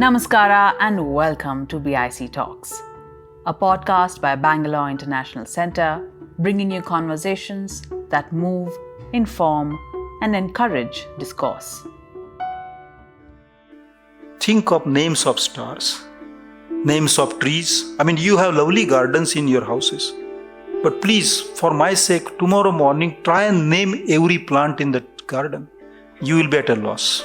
Namaskara and welcome to BIC Talks, a podcast by Bangalore International Centre, bringing you conversations that move, inform, and encourage discourse. Think of names of stars, names of trees. You have lovely gardens in your houses. But please, for my sake, tomorrow morning, try and name every plant in the garden. You will be at a loss.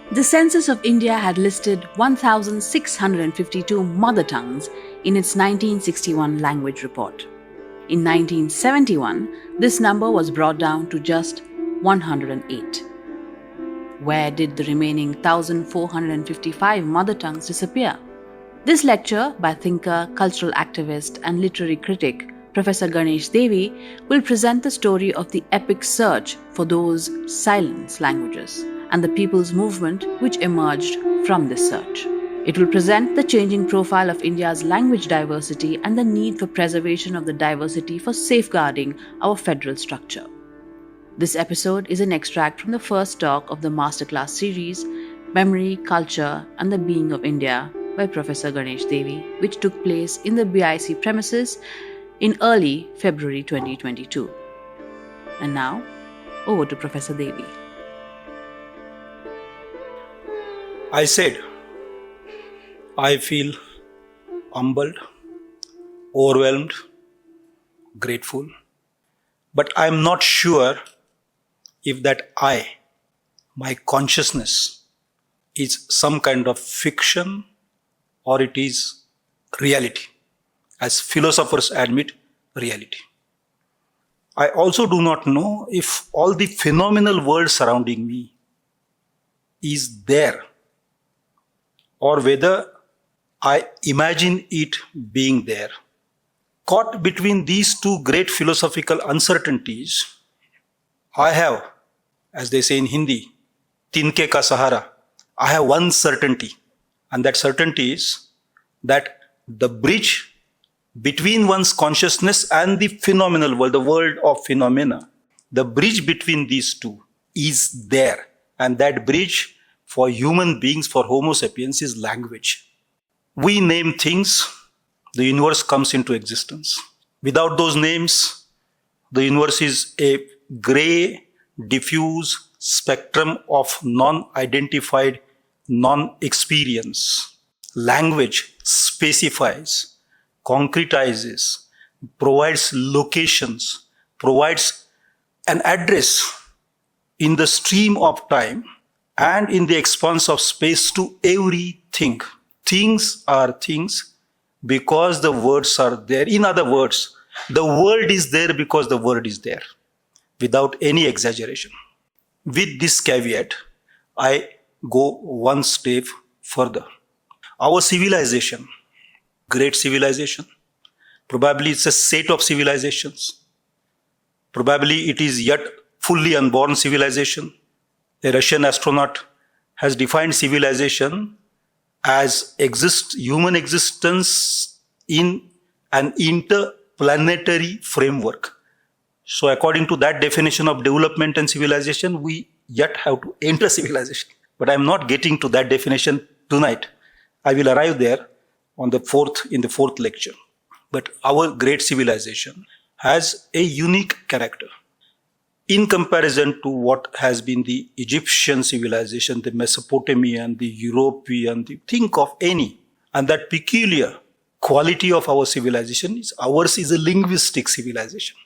The Census of India had listed 1,652 mother tongues in its 1961 language report. In 1971, this number was brought down to just 108. Where did the remaining 1,455 mother tongues disappear? This lecture by thinker, cultural activist, and literary critic Professor N Devy will present the story of the epic search for those silence languages and the people's movement which emerged from this search. It will present the changing profile of India's language diversity and the need for preservation of the diversity for safeguarding our federal structure. This episode is an extract from the first talk of the masterclass series, Memory, Culture and the Being of India by Professor N Devy, which took place in the BIC premises in early February 2022. And now, over to Professor Devy. I said, I feel humbled, overwhelmed, grateful, but I am not sure if that my consciousness, is some kind of fiction or it is reality. As philosophers admit, reality. I also do not know if all the phenomenal world surrounding me is there, or whether I imagine it being there. Caught between these two great philosophical uncertainties, I have, as they say in Hindi, tinke ka sahara. I have one certainty, and that certainty is that the bridge between one's consciousness and the phenomenal world, the world of phenomena, the bridge between these two is there. And that bridge for human beings, for Homo sapiens, is language. We name things, the universe comes into existence. Without those names, the universe is a grey, diffuse spectrum of non-identified, non-experience. Language specifies, concretizes, provides locations, provides an address in the stream of time and in the expanse of space to everything. Things are things because the words are there. In other words, the world is there because the word is there, without any exaggeration. With this caveat, I go one step further. Our civilization, great civilization, probably it's a set of civilizations. Probably it is yet fully unborn civilization. A Russian astronaut has defined civilization as human existence in an interplanetary framework. So according to that definition of development and civilization, we yet have to enter civilization. But I'm not getting to that definition tonight. I will arrive there in the fourth lecture. But our great civilization has a unique character. In comparison to what has been the Egyptian civilization, the Mesopotamian, the European, think of any. And that peculiar quality of our civilization is ours is a linguistic civilization.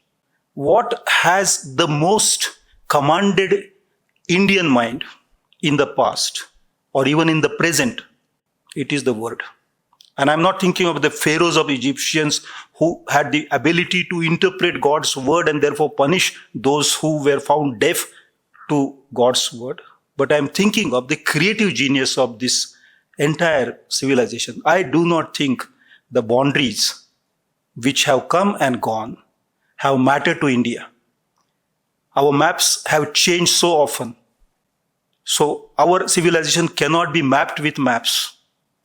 What has the most commanded Indian mind in the past or even in the present? It is the word. And I'm not thinking of the pharaohs of Egyptians who had the ability to interpret God's word and therefore punish those who were found deaf to God's word. But I'm thinking of the creative genius of this entire civilization. I do not think the boundaries which have come and gone have mattered to India. Our maps have changed so often. So our civilization cannot be mapped with maps.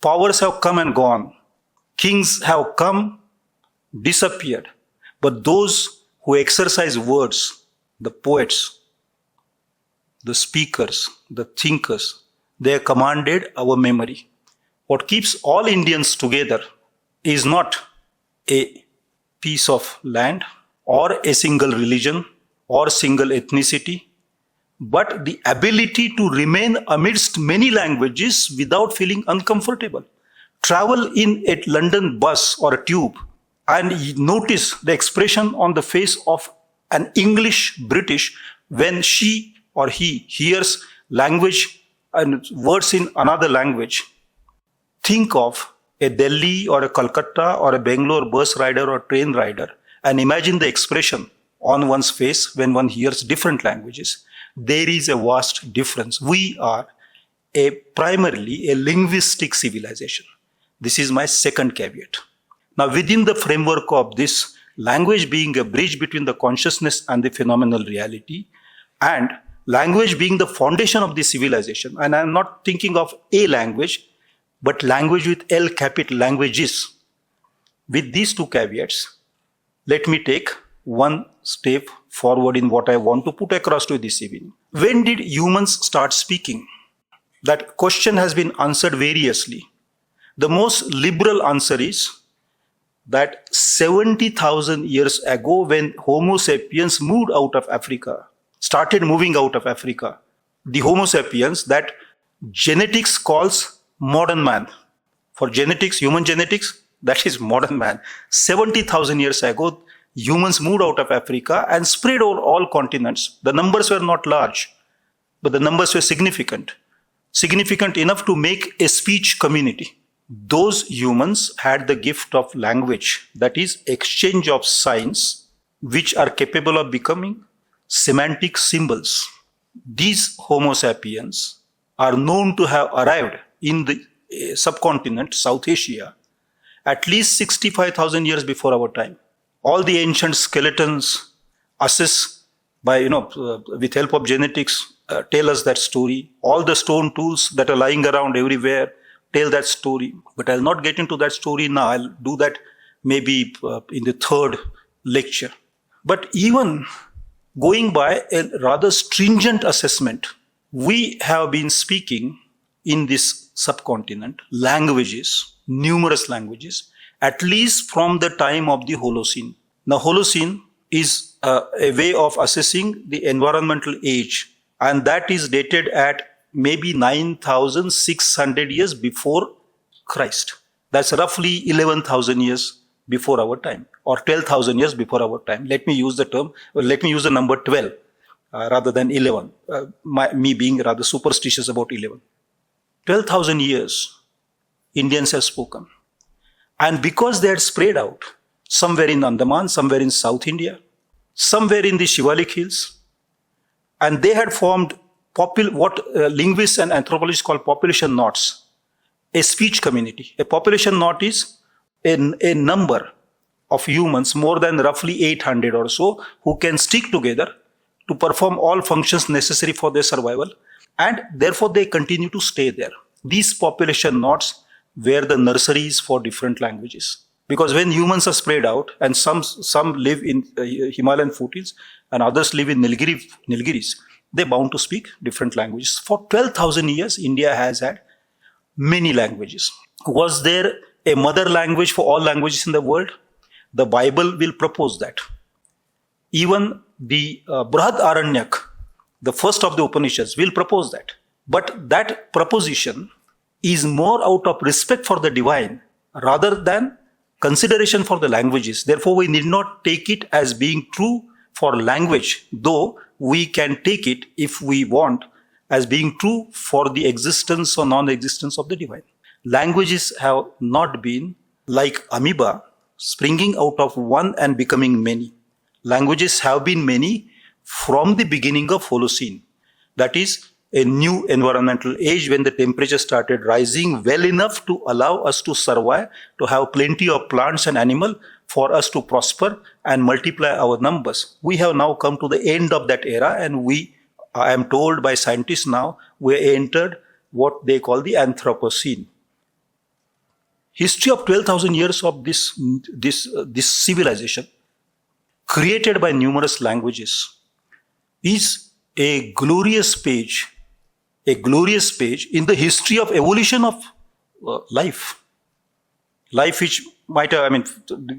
Powers have come and gone. Kings have come, disappeared. But those who exercise words, the poets, the speakers, the thinkers, they commanded our memory. What keeps all Indians together is not a piece of land or a single religion or single ethnicity, but the ability to remain amidst many languages without feeling uncomfortable. Travel in a London bus or a tube and notice the expression on the face of an English British when she or he hears language and words in another language. Think of a Delhi or a Calcutta or a Bangalore bus rider or train rider and imagine the expression on one's face when one hears different languages. There is a vast difference. We are primarily a linguistic civilization. This is my second caveat. Now, within the framework of this, language being a bridge between the consciousness and the phenomenal reality, and language being the foundation of the civilization, and I'm not thinking of a language, but language with L capital, languages. With these two caveats, let me take one step forward in what I want to put across to you this evening. When did humans start speaking? That question has been answered variously. The most liberal answer is that 70,000 years ago, when Homo sapiens moved out of Africa, started moving out of Africa, the Homo sapiens that genetics calls modern man. For genetics, human genetics, that is modern man. 70,000 years ago, humans moved out of Africa and spread over all continents. The numbers were not large, but the numbers were significant. Significant enough to make a speech community. Those humans had the gift of language, that is exchange of signs, which are capable of becoming semantic symbols. These Homo sapiens are known to have arrived in the subcontinent, South Asia, at least 65,000 years before our time. All the ancient skeletons assess by, with help of genetics, tell us that story. All the stone tools that are lying around everywhere tell that story. But I'll not get into that story now. I'll do that maybe in the third lecture. But even going by a rather stringent assessment, we have been speaking in this subcontinent languages, numerous languages, at least from the time of the Holocene. Now, Holocene is a way of assessing the environmental age, and that is dated at maybe 9,600 years before Christ. That's roughly 11,000 years before our time, or 12,000 years before our time. Let me use the number 12 rather than 11, me being rather superstitious about 11. 12,000 years Indians have spoken. And because they had spread out, somewhere in Andaman, somewhere in South India, somewhere in the Shivalik Hills, and they had formed what linguists and anthropologists call population knots, a speech community. A population knot is a number of humans, more than roughly 800 or so, who can stick together to perform all functions necessary for their survival, and therefore they continue to stay there. These population knots were the nurseries for different languages. Because when humans are spread out, and some live in Himalayan foothills and others live in Nilgiris, they're bound to speak different languages. For 12,000 years, India has had many languages. Was there a mother language for all languages in the world? The Bible will propose that. Even the Brihad Aranyak, the first of the Upanishads, will propose that. But that proposition is more out of respect for the divine rather than consideration for the languages. Therefore, we need not take it as being true for language, though we can take it, if we want, as being true for the existence or non-existence of the divine. Languages have not been like amoeba, springing out of one and becoming many. Languages have been many from the beginning of Holocene. That is, a new environmental age when the temperature started rising well enough to allow us to survive, to have plenty of plants and animal for us to prosper and multiply our numbers. We have now come to the end of that era, and I am told by scientists now, we entered what they call the Anthropocene. History of 12,000 years of this civilization, created by numerous languages, is a glorious page in the history of evolution of life. Life which might have,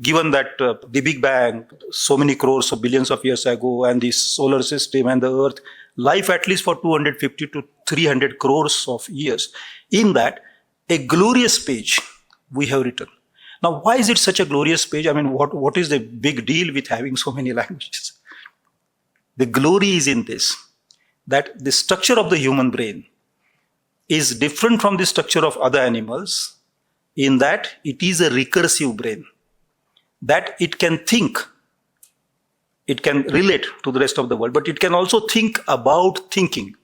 given that the Big Bang, so many crores or billions of years ago, and the solar system and the Earth, life at least for 250 to 300 crores of years. In that, a glorious page we have written. Now, why is it such a glorious page? What is the big deal with having so many languages? The glory is in this, that the structure of the human brain is different from the structure of other animals, in that it is a recursive brain, that it can think, it can relate to the rest of the world, but it can also think about thinking.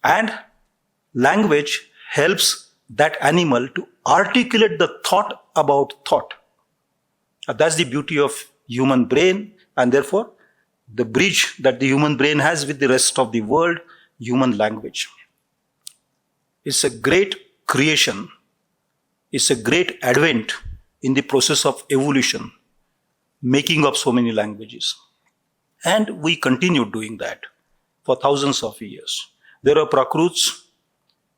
And language helps that animal to articulate the thought about thought. That's the beauty of human brain, and therefore the bridge that the human brain has with the rest of the world, human language. It's a great creation. It's a great advent in the process of evolution, making of so many languages. And we continued doing that for thousands of years. There are Prakruts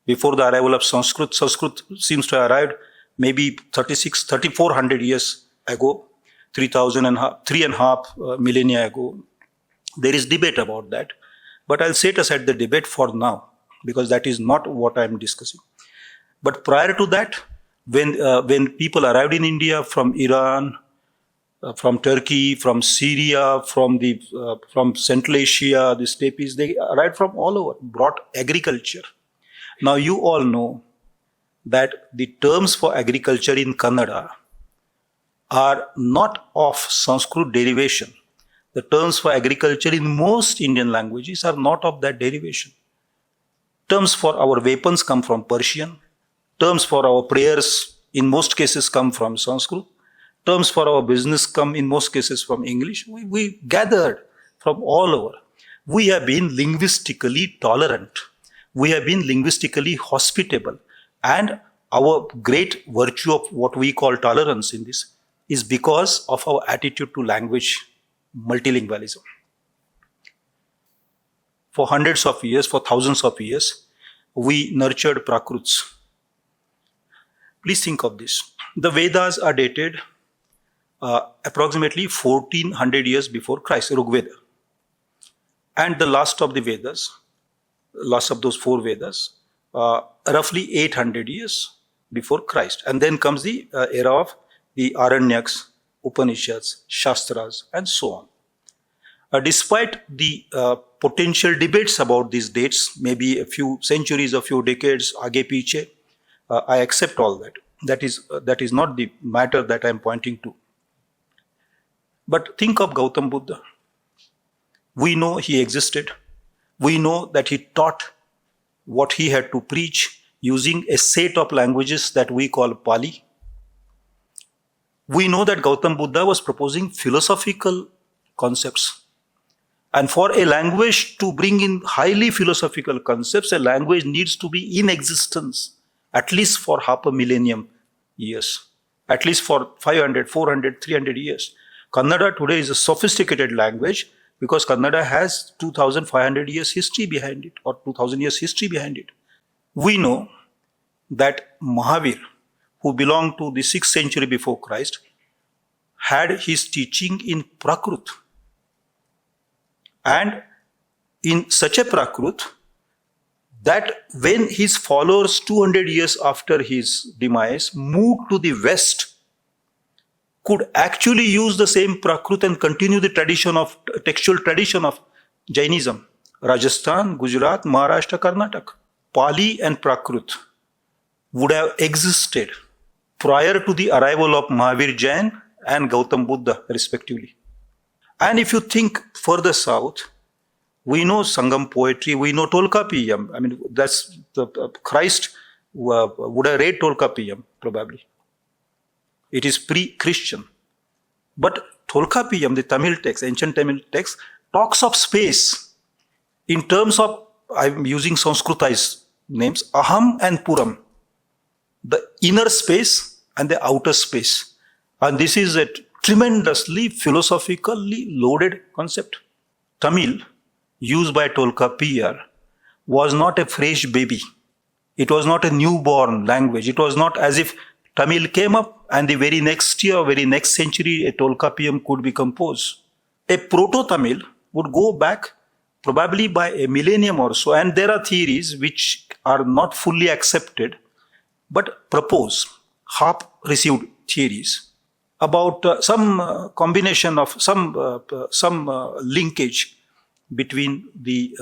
before the arrival of Sanskrit. Sanskrit seems to have arrived maybe 3,400 years ago, 3.5 millennia ago. There is debate about that. But I'll set aside the debate for now, because that is not what I'm discussing. But prior to that, when people arrived in India from Iran, from Turkey, from Syria, from Central Asia, the steppes, they arrived from all over, brought agriculture. Now you all know that the terms for agriculture in Kannada are not of Sanskrit derivation. The terms for agriculture in most Indian languages are not of that derivation. Terms for our weapons come from Persian. Terms for our prayers in most cases come from Sanskrit. Terms for our business come in most cases from English. We gathered from all over. We have been linguistically tolerant. We have been linguistically hospitable. And our great virtue of what we call tolerance in this is because of our attitude to language multilingualism. For hundreds of years, for thousands of years, we nurtured Prakruts. Please think of this. The Vedas are dated approximately 1400 years before Christ, Rig Veda. And the last of the Vedas, last of those four Vedas, roughly 800 years before Christ. And then comes the era of the Aranyaks, Upanishads, Shastras, and so on. Despite the potential debates about these dates, maybe a few centuries, a few decades, aage piche, I accept all that. That is not the matter that I am pointing to. But think of Gautam Buddha. We know he existed. We know that he taught what he had to preach using a set of languages that we call Pali. We know that Gautam Buddha was proposing philosophical concepts. And for a language to bring in highly philosophical concepts, a language needs to be in existence at least for half a millennium years, at least for 500, 400, 300 years. Kannada today is a sophisticated language because Kannada has 2,500 years history behind it, or 2,000 years history behind it. We know that Mahavir, who belonged to the 6th century before Christ, had his teaching in Prakrut. And in such a Prakrut, that when his followers 200 years after his demise moved to the west, could actually use the same Prakrut and continue the textual tradition of Jainism. Rajasthan, Gujarat, Maharashtra, Karnataka. Pali and Prakrut would have existed prior to the arrival of Mahavir Jain and Gautam Buddha, respectively. And if you think further south, we know Sangam poetry, we know Tolkapiyam. That's Christ would have read Tolkapiyam, probably. It is pre-Christian. But Tolkapiyam, the Tamil text, ancient Tamil text, talks of space in terms of, I'm using Sanskritized names, Aham and Puram, the inner space and the outer space. And this is a tremendously philosophically loaded concept. Tamil, used by Tolkapiyar, was not a fresh baby. It was not a newborn language. It was not as if Tamil came up and the very next year, very next century, a Tolkappiyam could be composed. A Proto-Tamil would go back probably by a millennium or so, and there are theories which are not fully accepted, but propose, half-received theories about some combination of some linkage between the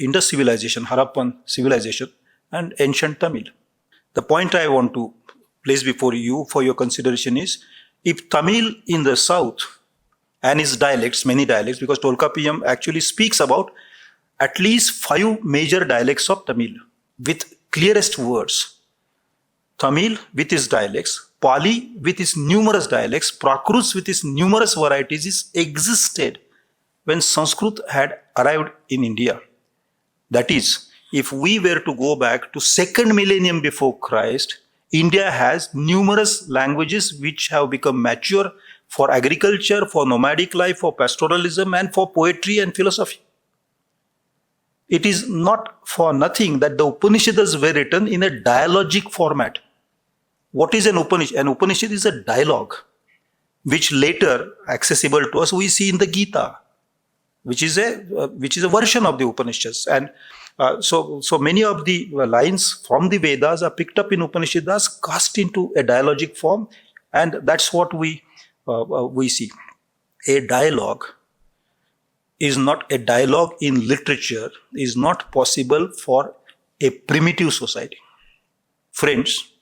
Indus civilization, Harappan civilization, and ancient Tamil. The point I want to place before you for your consideration is, if Tamil in the south and its dialects, many dialects, because Tolkappiyam actually speaks about at least 5 major dialects of Tamil with clearest words. Tamil with its dialects, Pali with its numerous dialects, Prakrit with its numerous varieties existed when Sanskrit had arrived in India. That is, if we were to go back to 2nd millennium before Christ, India has numerous languages which have become mature for agriculture, for nomadic life, for pastoralism, and for poetry and philosophy. It is not for nothing that the Upanishads were written in a dialogic format. What is an Upanishad? An Upanishad is a dialogue, which later, accessible to us, we see in the Gita, which is a version of the Upanishads. And so many of the lines from the Vedas are picked up in Upanishads, cast into a dialogic form, and that's what we see. A dialogue is not a dialogue in literature, is not possible for a primitive society. Friends,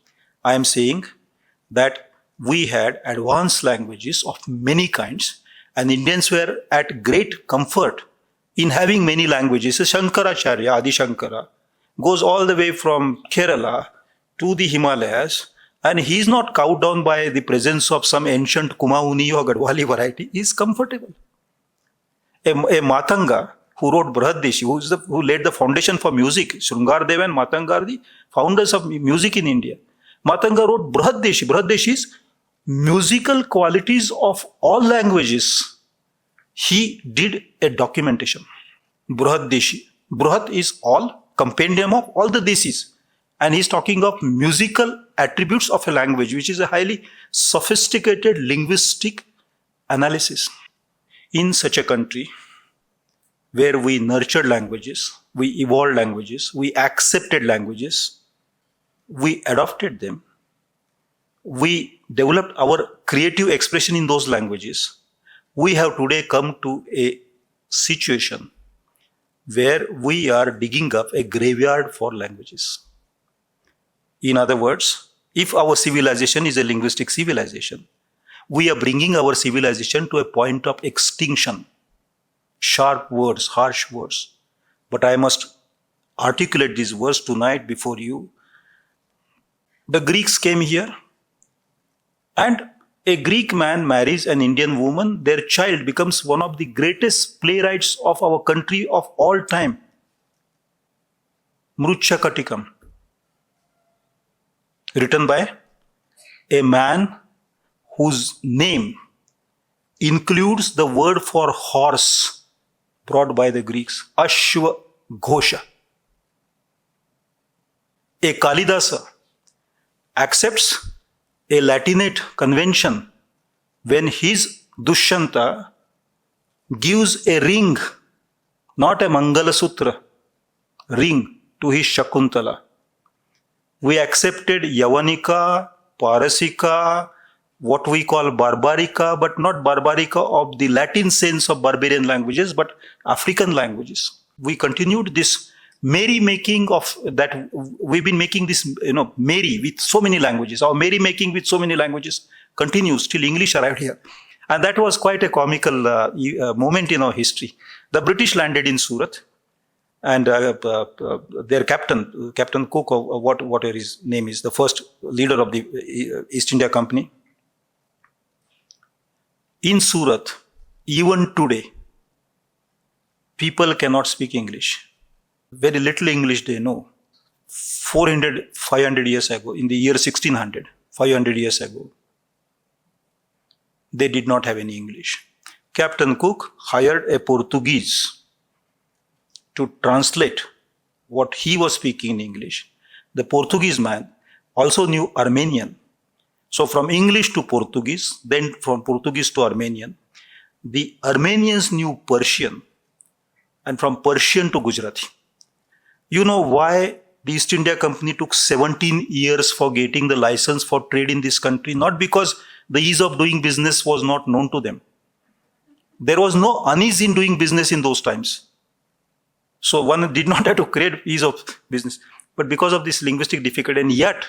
I am saying that we had advanced languages of many kinds, and Indians were at great comfort in having many languages. Shankaracharya, Adi Shankara, goes all the way from Kerala to the Himalayas, and he is not cowed down by the presence of some ancient Kumauni or Gadwali variety. He is comfortable. A Matanga who wrote Brihadeshi, who laid the foundation for music, Srungardev and Matanga are the founders of music in India. Matanga wrote Brihadeshi. Brihadeshi is musical qualities of all languages. He did a documentation. Brihadeshi. Brihat is all, compendium of all the desis. And he's talking of musical attributes of a language, which is a highly sophisticated linguistic analysis. In such a country where we nurtured languages, we evolved languages, we accepted languages, we adopted them, we developed our creative expression in those languages, we have today come to a situation where we are digging up a graveyard for languages. In other words, if our civilization is a linguistic civilization, we are bringing our civilization to a point of extinction. Sharp words, harsh words. But I must articulate these words tonight before you. The Greeks came here, and a Greek man marries an Indian woman. Their child becomes one of the greatest playwrights of our country of all time. Mruchakatikam. Written by a man whose name includes the word for horse brought by the Greeks, Ashwa Ghosha. A Kalidasa accepts a Latinate convention when his Dushyanta gives a ring, not a Mangala Sutra, ring to his Shakuntala. We accepted Yavanika, Parasika, what we call Barbarica, but not Barbarica of the Latin sense of barbarian languages, but African languages. We continued this merry-making of that. We've been making this, merry with so many languages. Our merry-making with so many languages continues till English arrived here. And that was quite a comical moment in our history. The British landed in Surat, and their Captain Cook, or whatever his name is, the first leader of the East India Company. In Surat, even today, people cannot speak English. Very little English they know. 400, 500 years ago, in the year 1600, 500 years ago, they did not have any English. Captain Cook hired a Portuguese to translate what he was speaking in English. the Portuguese man, also knew Armenian. So from English to Portuguese, then from Portuguese to Armenian. The Armenians knew Persian, and from Persian to Gujarati. You know why the East India Company took 17 years for getting the license for trade in this country? Not because the ease of doing business was not known to them. There was no unease in doing business in those times. So one did not have to create ease of business. But because of this linguistic difficulty, and yet,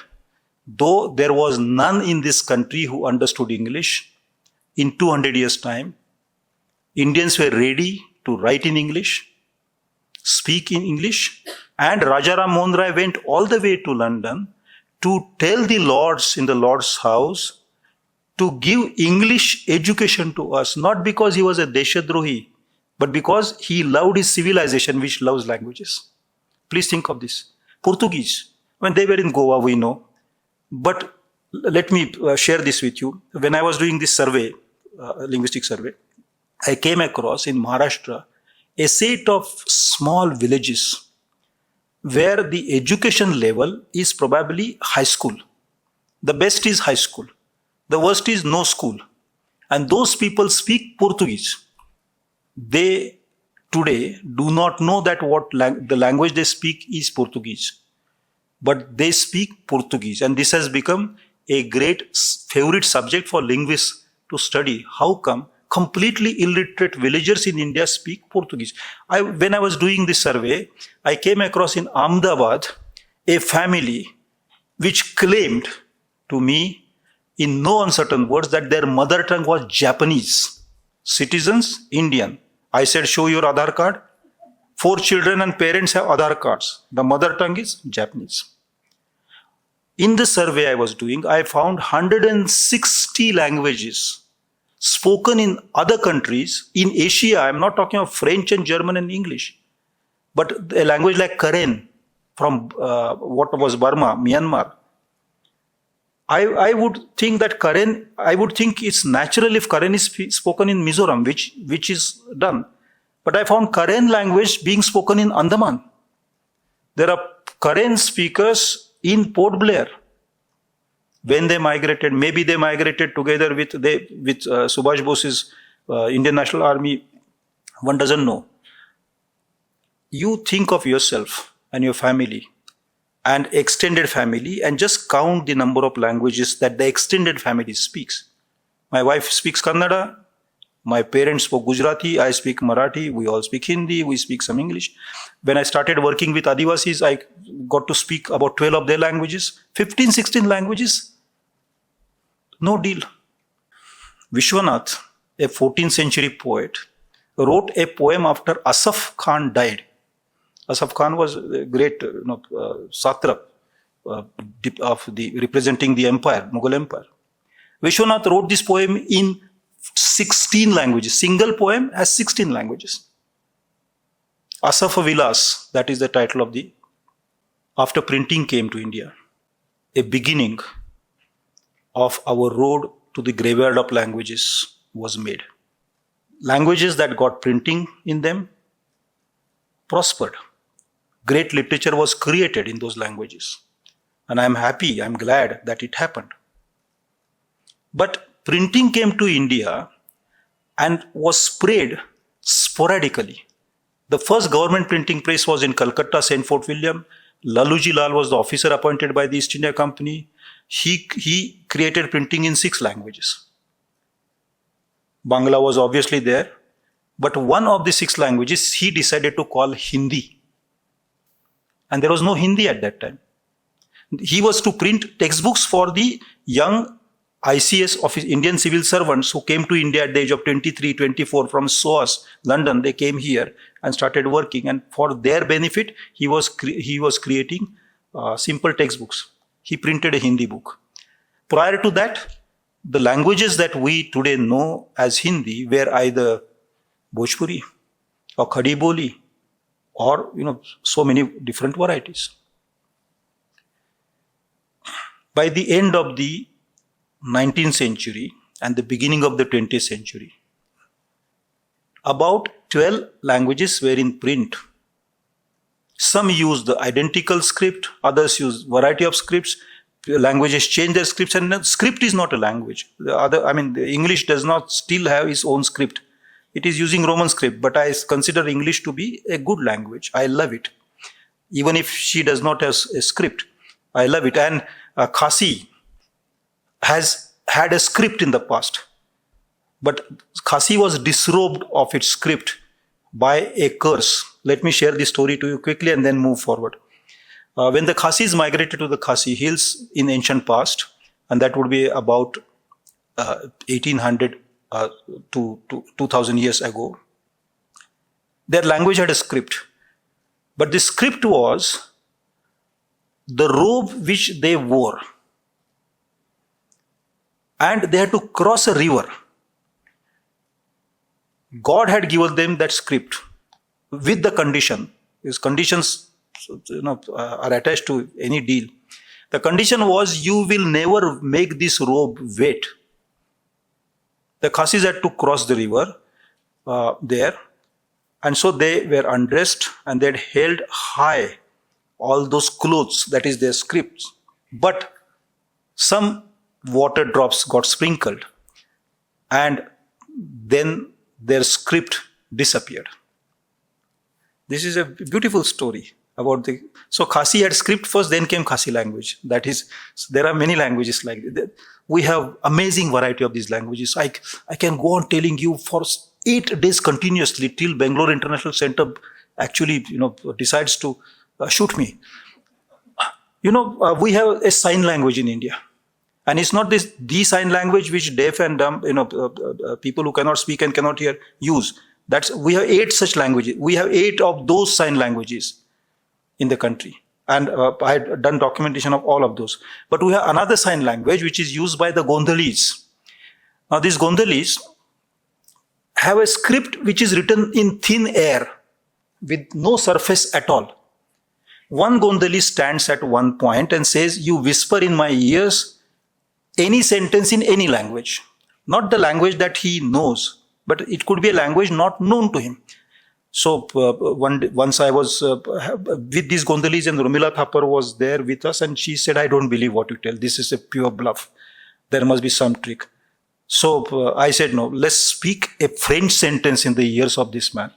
though there was none in this country who understood English, in 200 years' time, Indians were ready to write in English, speak in English, and Rajaram Mohan Rai went all the way to London to tell the lords in the Lord's house to give English education to us, not because he was a Deshadrohi, but because he loved his civilization, which loves languages. Please think of this. Portuguese, when they were in Goa, we know. But let me share this with you. When I was doing this survey, linguistic survey, I came across in Maharashtra a set of small villages where the education level is probably high school. The best is high school. The worst is no school. And those people speak Portuguese. They today do not know that the language they speak is Portuguese. But they speak Portuguese. And this has become a great favorite subject for linguists to study. How come completely illiterate villagers in India speak Portuguese? When I was doing this survey, I came across in Ahmedabad a family which claimed to me in no uncertain words that their mother tongue was Japanese. Citizens, Indian. I said, show your Aadhaar card. 4 children and parents have Aadhaar cards. The mother tongue is Japanese. In the survey I was doing, I found 160 languages spoken in other countries. In Asia, I'm not talking of French and German and English, but a language like Karen from what was Burma, Myanmar. I would think that Karen, I would think it's natural if Karen is spoken in Mizoram, which is done. But I found Karen language being spoken in Andaman. There are Karen speakers in Port Blair. When they migrated, maybe they migrated together with Subhash Bose's Indian National Army. One doesn't know. You think of yourself and your family and extended family and just count the number of languages that the extended family speaks. My wife speaks Kannada. My parents spoke Gujarati. I speak Marathi. We all speak Hindi. We speak some English. When I started working with Adivasis, I got to speak about 12 of their languages. 15, 16 languages. No deal. Vishwanath, a 14th century poet, wrote a poem after Asaf Khan died. Asaf Khan was a great satrap representing the empire, Mughal empire. Vishwanath wrote this poem in 16 languages. Single poem has 16 languages. Asafa Vilas, that is the title of after printing came to India, a beginning of our road to the graveyard of languages was made. Languages that got printing in them prospered. Great literature was created in those languages. And I'm happy, I'm glad that it happened. But printing came to India and was spread sporadically. The first government printing press was in Calcutta, St. Fort William. Laluji Lal was the officer appointed by the East India Company. He created printing in 6 languages. Bangla was obviously there, but one of the 6 languages he decided to call Hindi. And there was no Hindi at that time. He was to print textbooks for the young ICS of Indian civil servants who came to India at the age of 23, 24 from SOAS, London. They came here and started working, and for their benefit, he was creating simple textbooks. He printed a Hindi book. Prior to that, the languages that we today know as Hindi were either Bhojpuri or Khadi Boli or so many different varieties. By the end of the 19th century and the beginning of the 20th century, about 12 languages were in print Some use the identical script, others use variety of scripts. Languages change their scripts, and script is not a language. The English does not still have its own script. It is using Roman script, but I consider English to be a good language. I love it. Even if she does not have a script, I love it. And Khasi has had a script in the past, but Khasi was disrobed of its script by a curse. Let me share this story to you quickly and then move forward. When the Khasis migrated to the Khasi Hills in ancient past, and that would be about 1800 to 2000 years ago, their language had a script. But the script was the robe which they wore. And they had to cross a river. God had given them that script with the condition. These conditions are attached to any deal. The condition was, you will never make this robe wet. The Khasis had to cross the river there, and so they were undressed and they had held high all those clothes, that is their scripts. But some water drops got sprinkled, and then their script disappeared. This is a beautiful story about so Khasi had script first, then came Khasi language. That is, there are many languages like that. We have amazing variety of these languages. I can go on telling you for 8 days continuously till Bangalore International Center actually, decides to shoot me. We have a sign language in India. And it's not the sign language which deaf and dumb, people who cannot speak and cannot hear use. We have 8 such languages. We have 8 of those sign languages in the country. And I had done documentation of all of those. But we have another sign language which is used by the Gondolese. Now these Gondolese have a script which is written in thin air with no surface at all. One Gondolese stands at one point and says, you whisper in my ears any sentence in any language. Not the language that he knows, but it could be a language not known to him. So once I was with these Gondolese, and Rumila Thapar was there with us, and she said, I don't believe what you tell. This is a pure bluff. There must be some trick. So I said, no, let's speak a French sentence in the ears of this man.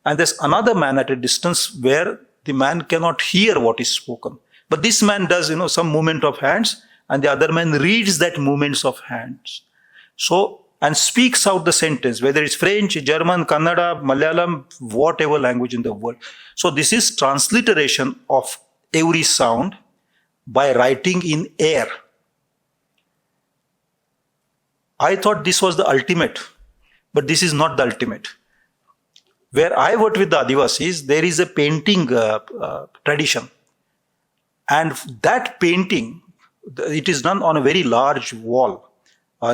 And there's another man at a distance where the man cannot hear what is spoken. But this man does, some movement of hands, and the other man reads that movements of hands. So, and speaks out the sentence, whether it's French, German, Kannada, Malayalam, whatever language in the world. So this is transliteration of every sound by writing in air. I thought this was the ultimate, but this is not the ultimate. Where I worked with the Adivasis, there is a painting tradition. And that painting, it is done on a very large wall.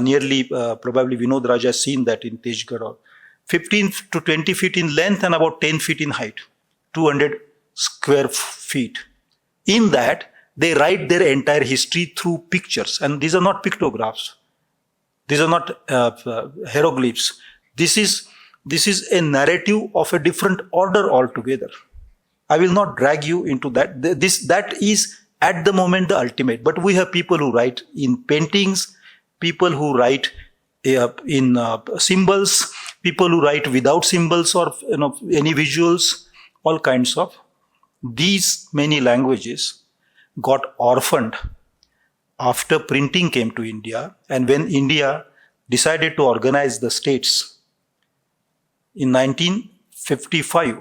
Nearly, probably Vinod Raj has seen that in Tejgarh, 15 to 20 feet in length and about 10 feet in height, 200 square feet. In that, they write their entire history through pictures. And these are not pictographs. These are not hieroglyphs. This is a narrative of a different order altogether. I will not drag you into that. That is at the moment the ultimate. But we have people who write in paintings, people who write in symbols, people who write without symbols or any visuals, all kinds of. These many languages got orphaned after printing came to India, and when India decided to organize the states in 1955,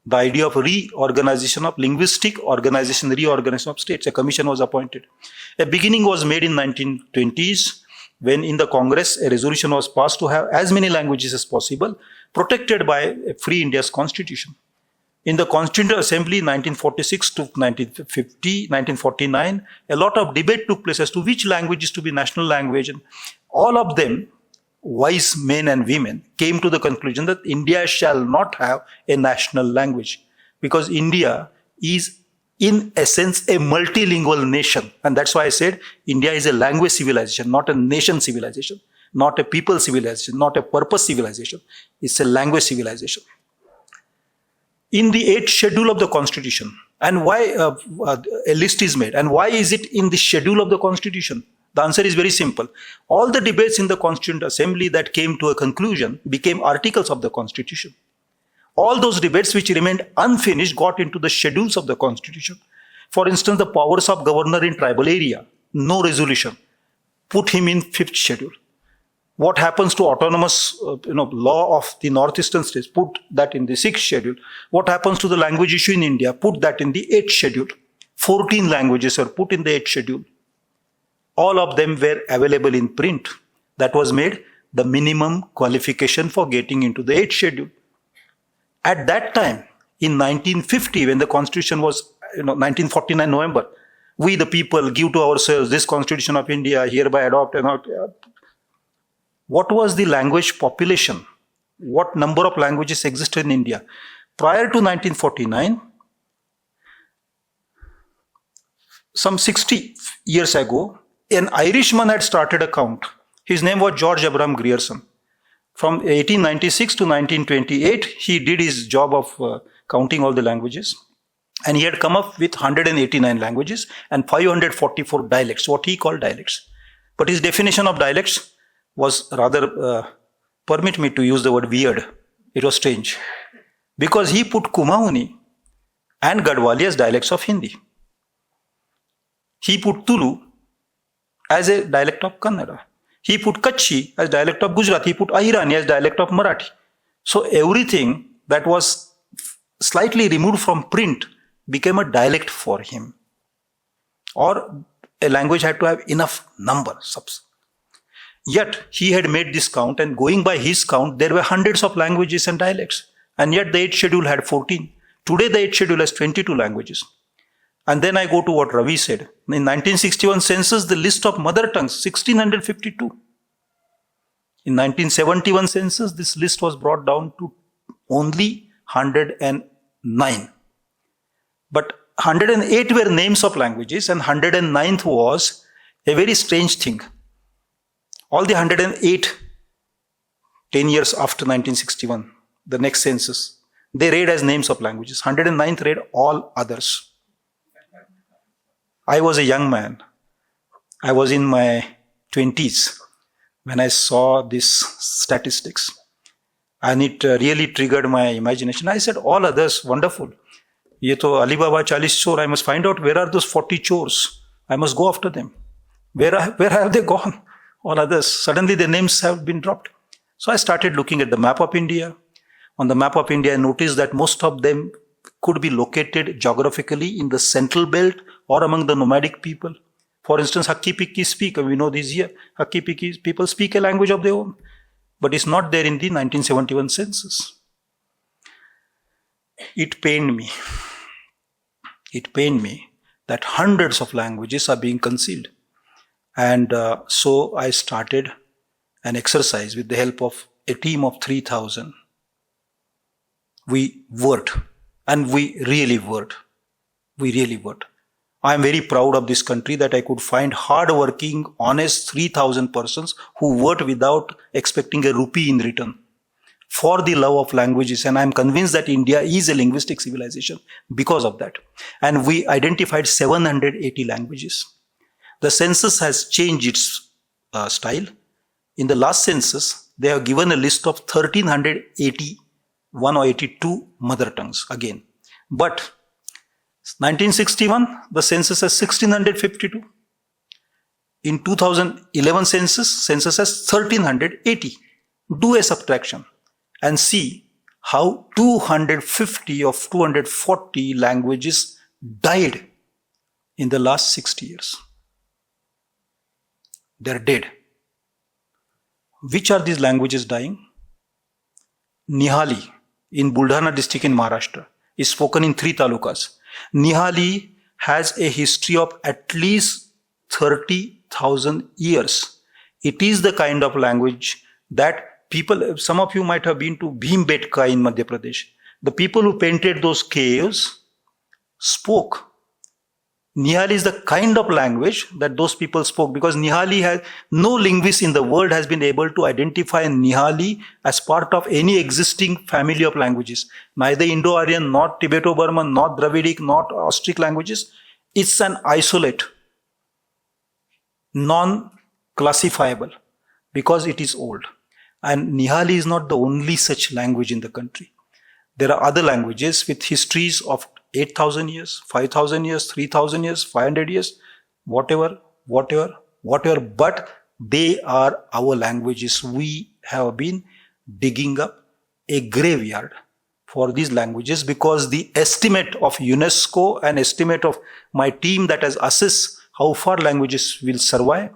the idea of reorganization of linguistic organization, reorganization of states, a commission was appointed. A beginning was made in 1920s when in the Congress a resolution was passed to have as many languages as possible protected by a free India's constitution. In the Constituent Assembly 1946 to 1950, 1949, a lot of debate took place as to which language is to be national language, and all of them, wise men and women, came to the conclusion that India shall not have a national language because India is in essence a multilingual nation. And that's why I said India is a language civilization, not a nation civilization, not a people civilization, not a purpose civilization. It's a language civilization. in the 8th schedule of the Constitution. And why a list is made? And why is it in the schedule of the Constitution? The answer is very simple. All the debates in the Constituent Assembly that came to a conclusion became articles of the Constitution. All those debates which remained unfinished got into the schedules of the Constitution. For instance, the powers of governor in tribal area, no resolution, put him in 5th schedule. What happens to autonomous law of the northeastern states, put that in the 6th schedule. What happens to the language issue in India, put that in the 8th schedule. 14 languages were put in the 8th schedule. All of them were available in print. That was made the minimum qualification for getting into the 8th schedule. At that time, in 1950, when the Constitution was, 1949 November, we the people give to ourselves this Constitution of India, hereby adopt and not. What was the language population? What number of languages existed in India? Prior to 1949, some 60 years ago, an Irishman had started a count. His name was George Abraham Grierson. From 1896 to 1928, he did his job of counting all the languages. And he had come up with 189 languages and 544 dialects, what he called dialects. But his definition of dialects was rather, permit me to use the word weird. It was strange. Because he put Kumaoni and Gadwali as dialects of Hindi. He put Tulu as a dialect of Kannada. He put Kutchi as dialect of Gujarati. He put Ahirani as dialect of Marathi. So everything that was slightly removed from print became a dialect for him. Or a language had to have enough number. Yet he had made this count, and going by his count, there were hundreds of languages and dialects. And yet the 8th schedule had 14. Today the 8th schedule has 22 languages. And then I go to what Ravi said. In 1961 census, the list of mother tongues, 1652. In 1971 census, this list was brought down to only 109. But 108 were names of languages, and 109th was a very strange thing. All the 108, 10 years after 1961, the next census, they read as names of languages. 109th read all others. I was a young man. I was in my 20s when I saw these statistics. And it really triggered my imagination. I said, all others, wonderful. Ye to Alibaba 40 chor, I must find out where are those 40 chores. I must go after them. Where have they gone? All others. Suddenly their names have been dropped. So I started looking at the map of India. On the map of India, I noticed that most of them could be located geographically in the central belt or among the nomadic people. For instance, Hakki-Pikki speak, we know this here. Hakki-Pikki people speak a language of their own. But it's not there in the 1971 census. It pained me. It pained me that hundreds of languages are being concealed. And so I started an exercise with the help of a team of 3,000. We worked, and we really worked. We really worked. I am very proud of this country that I could find hard-working, honest 3,000 persons who worked without expecting a rupee in return for the love of languages. And I am convinced that India is a linguistic civilization because of that. And we identified 780 languages. The census has changed its style. In the last census, they have given a list of 1,381 or 82 mother tongues again. But 1961, the census has 1,652. In 2011 census has 1,380. Do a subtraction and see how 250 of 240 languages died in the last 60 years. They're dead. Which are these languages dying? Nihali in Buldhana district in Maharashtra is spoken in 3 talukas. Nihali has a history of at least 30,000 years. It is the kind of language that people, some of you might have been to Bhimbetka in Madhya Pradesh. The people who painted those caves spoke Nihali is the kind of language that those people spoke, because Nihali has no linguist in the world has been able to identify Nihali as part of any existing family of languages. Neither Indo-Aryan, not Tibeto-Burman, not Dravidic, not Austric languages. It's an isolate, non-classifiable, because it is old. And Nihali is not the only such language in the country. There are other languages with histories of 8,000 years, 5,000 years, 3,000 years, 500 years, whatever, but they are our languages. We have been digging up a graveyard for these languages, because the estimate of UNESCO and estimate of my team that has assessed how far languages will survive,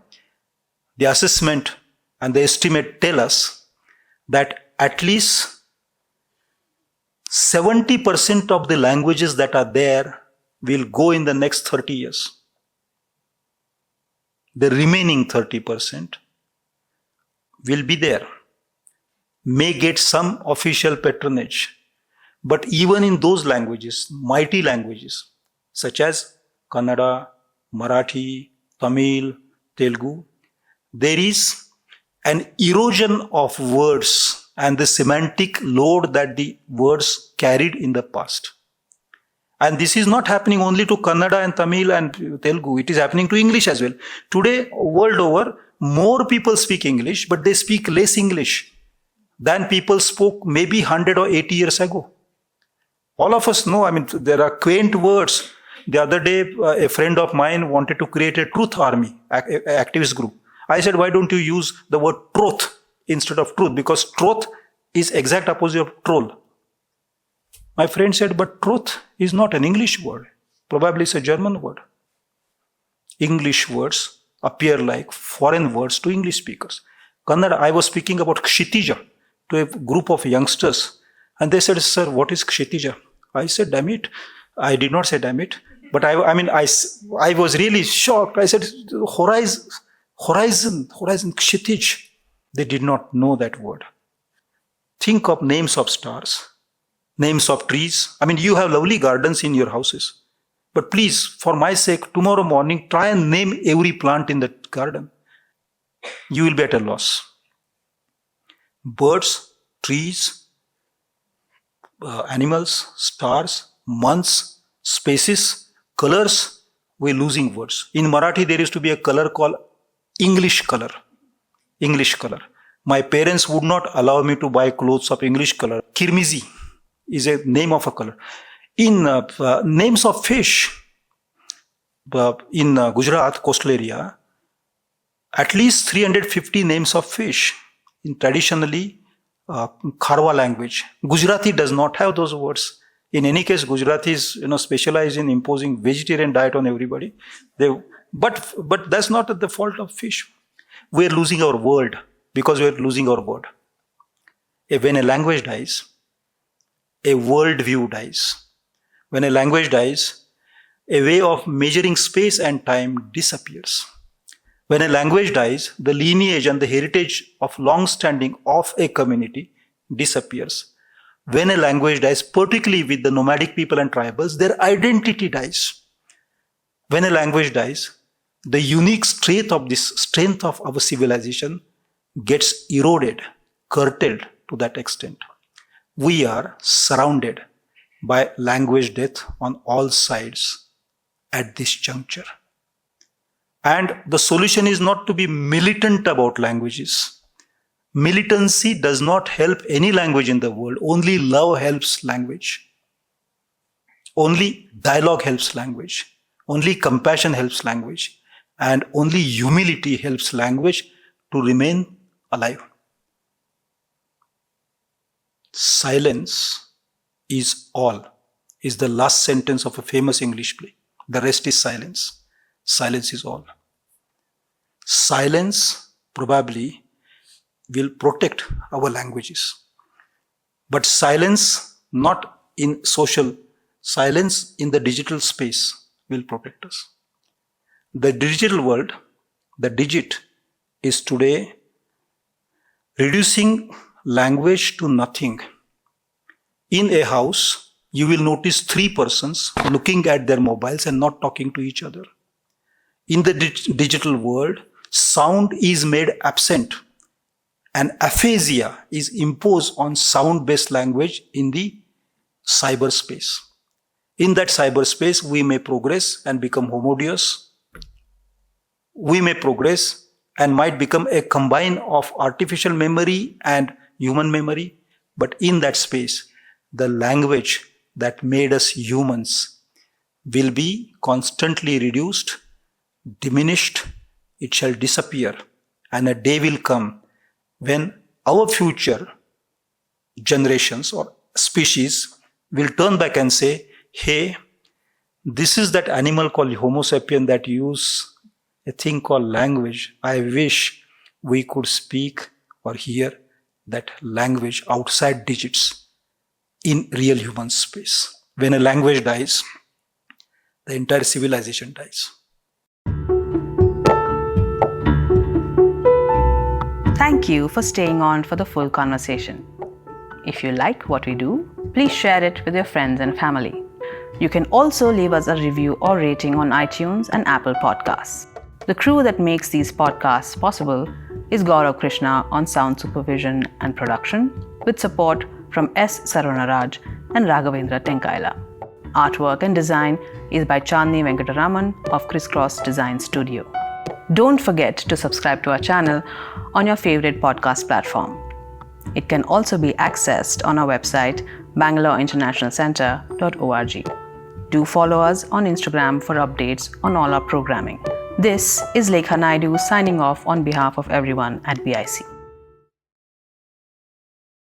the assessment and the estimate tell us that at least 70% of the languages that are there will go in the next 30 years. The remaining 30% will be there, may get some official patronage. But even in those languages, mighty languages, such as Kannada, Marathi, Tamil, Telugu, there is an erosion of words and the semantic load that the words carried in the past. And this is not happening only to Kannada and Tamil and Telugu. It is happening to English as well. Today, world over, more people speak English, but they speak less English than people spoke maybe 100 or 80 years ago. All of us know, there are quaint words. The other day, a friend of mine wanted to create a truth army, activist group. I said, why don't you use the word truth instead of truth? Because truth is exact opposite of troll. My friend said, but truth is not an English word. Probably it's a German word. English words appear like foreign words to English speakers. Kannada, I was speaking about Kshitija to a group of youngsters. And they said, sir, what is Kshitija? I said, damn it. I did not say damn it. But I was really shocked. I said, horizon, Kshitij. They did not know that word. Think of names of stars, names of trees. You have lovely gardens in your houses. But please, for my sake, tomorrow morning, try and name every plant in the garden. You will be at a loss. Birds, trees, animals, stars, months, spaces, colors, we're losing words. In Marathi, there used to be a color called English color. English color. My parents would not allow me to buy clothes of English color. Kirmizi is a name of a color. In names of fish, in Gujarat, coastal area, at least 350 names of fish in traditionally Kharwa language. Gujarati does not have those words. In any case, Gujaratis, specialize in imposing vegetarian diet on everybody. But that's not the fault of fish. We're losing our word because we're losing our word. When a language dies, a worldview dies. When a language dies, a way of measuring space and time disappears. When a language dies, the lineage and the heritage of long-standing of a community disappears. When a language dies, particularly with the nomadic people and tribals, their identity dies. When a language dies, the unique strength of our civilization gets eroded, curtailed to that extent. We are surrounded by language death on all sides at this juncture. And the solution is not to be militant about languages. Militancy does not help any language in the world. Only love helps language. Only dialogue helps language. Only compassion helps language. And only humility helps language to remain alive. Silence is all, is the last sentence of a famous English play. The rest is silence. Silence is all. Silence probably will protect our languages. But silence, not in social, silence in the digital space will protect us. The digital world, the digit, is today reducing language to nothing. In a house, you will notice 3 persons looking at their mobiles and not talking to each other. In the digital world, sound is made absent and aphasia is imposed on sound-based language in the cyberspace. In that cyberspace, we may progress and become homogeneous. We may progress and might become a combine of artificial memory and human memory. But in that space, the language that made us humans will be constantly reduced, diminished, it shall disappear, and a day will come when our future generations or species will turn back and say, hey, this is that animal called Homo sapien that use a thing called language. I wish we could speak or hear that language outside digits in real human space. When a language dies, the entire civilization dies. Thank you for staying on for the full conversation. If you like what we do, please share it with your friends and family. You can also leave us a review or rating on iTunes and Apple Podcasts. The crew that makes these podcasts possible is Gaurav Krishna on sound supervision and production, with support from S. Sarvanaraj and Raghavendra Tenkaila. Artwork and design is by Chandni Venkataraman of Crisscross Design Studio. Don't forget to subscribe to our channel on your favorite podcast platform. It can also be accessed on our website, bangaloreinternationalcentre.org. Do follow us on Instagram for updates on all our programming. This is Lekha Naidu signing off on behalf of everyone at BIC.